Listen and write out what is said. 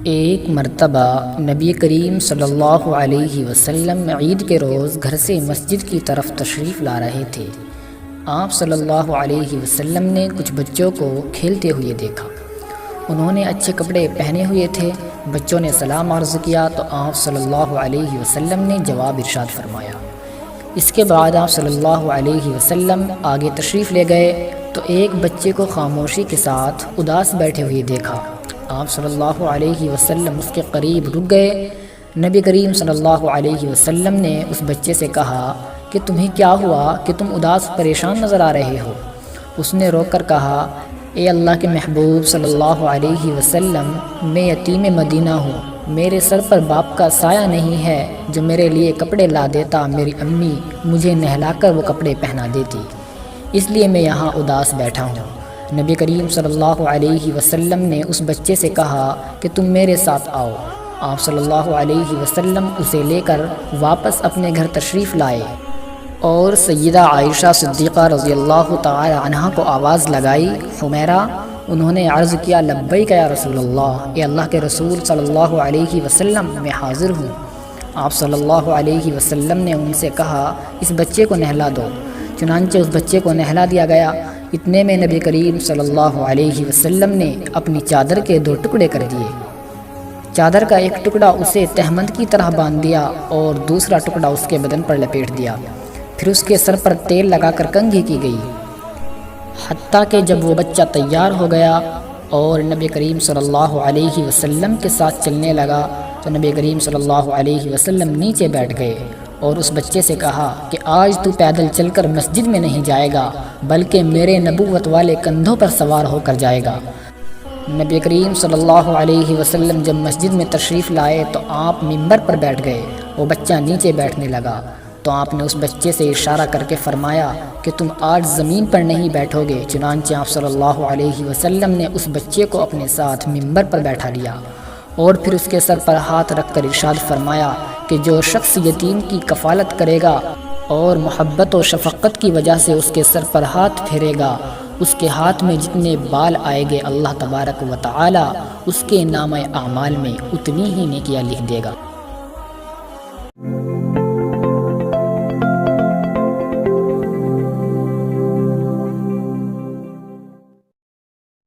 ایک مرتبہ نبی کریم صلی اللہ علیہ وسلم عید کے روز گھر سے مسجد کی طرف تشریف لا رہے تھے۔ آپ صلی اللہ علیہ وسلم نے کچھ بچوں کو کھیلتے ہوئے دیکھا۔ انہوں نے اچھے کپڑے پہنے ہوئے تھے۔ بچوں نے سلام عرض کیا تو آپ صلی اللہ علیہ وسلم نے جواب ارشاد فرمایا۔ اس کے بعد آپ صلی اللہ علیہ وسلم آگے تشریف لے گئے تو ایک بچے کو خاموشی کے ساتھ اداس بیٹھے ہوئے دیکھا۔ آپ صلی اللہ علیہ وسلم اس کے قریب رک گئے۔ نبی کریم صلی اللہ علیہ وسلم نے اس بچے سے کہا کہ تمہیں کیا ہوا کہ تم اداس پریشان نظر آ رہے ہو؟ اس نے رو کر کہا، اے اللہ کے محبوب صلی اللہ علیہ وسلم، میں یتیم مدینہ ہوں، میرے سر پر باپ کا سایہ نہیں ہے جو میرے لیے کپڑے لا دیتا، میری امی مجھے نہلا کر وہ کپڑے پہنا دیتی، اس لیے میں یہاں اداس بیٹھا ہوں۔ نبی کریم صلی اللہ علیہ وسلم نے اس بچے سے کہا کہ تم میرے ساتھ آؤ۔ آپ صلی اللہ علیہ وسلم اسے لے کر واپس اپنے گھر تشریف لائے اور سیدہ عائشہ صدیقہ رضی اللہ تعالی عنہا کو آواز لگائی، حمیرہ۔ انہوں نے عرض کیا، لبیک یا رسول اللہ، اے اللہ کے رسول صلی اللہ علیہ وسلم، میں حاضر ہوں۔ آپ صلی اللہ علیہ وسلم نے ان سے کہا، اس بچے کو نہلا دو۔ چنانچہ اس بچے کو نہلا دیا گیا۔ اتنے میں نبی کریم صلی اللہ علیہ وسلم نے اپنی چادر کے 2 ٹکڑے کر دیے۔ چادر کا ایک ٹکڑا اسے تہمند کی طرح باندھ دیا اور دوسرا ٹکڑا اس کے بدن پر لپیٹ دیا۔ پھر اس کے سر پر تیل لگا کر کنگھی کی گئی، حتیٰ کہ جب وہ بچہ تیار ہو گیا اور نبی کریم صلی اللہ علیہ وسلم کے ساتھ چلنے لگا تو نبی کریم صلی اللہ علیہ وسلم نیچے بیٹھ گئے اور اس بچے سے کہا کہ آج تو پیدل چل کر مسجد میں نہیں جائے گا بلکہ میرے نبوت والے کندھوں پر سوار ہو کر جائے گا۔ نبی کریم صلی اللہ علیہ وسلم جب مسجد میں تشریف لائے تو آپ ممبر پر بیٹھ گئے۔ وہ بچہ نیچے بیٹھنے لگا تو آپ نے اس بچے سے اشارہ کر کے فرمایا کہ تم آج زمین پر نہیں بیٹھو گے۔ چنانچہ آپ صلی اللہ علیہ وسلم نے اس بچے کو اپنے ساتھ ممبر پر بیٹھا لیا اور پھر اس کے سر پر ہاتھ رکھ کر ارشاد فرمایا کہ جو شخص یتیم کی کفالت کرے گا اور محبت و شفقت کی وجہ سے اس کے سر پر ہاتھ پھیرے گا، اس کے ہاتھ میں جتنے بال آئے گے اللہ تبارک و تعالی اس کے نامہ اعمال میں اتنی ہی نیکیاں لکھ دے گا۔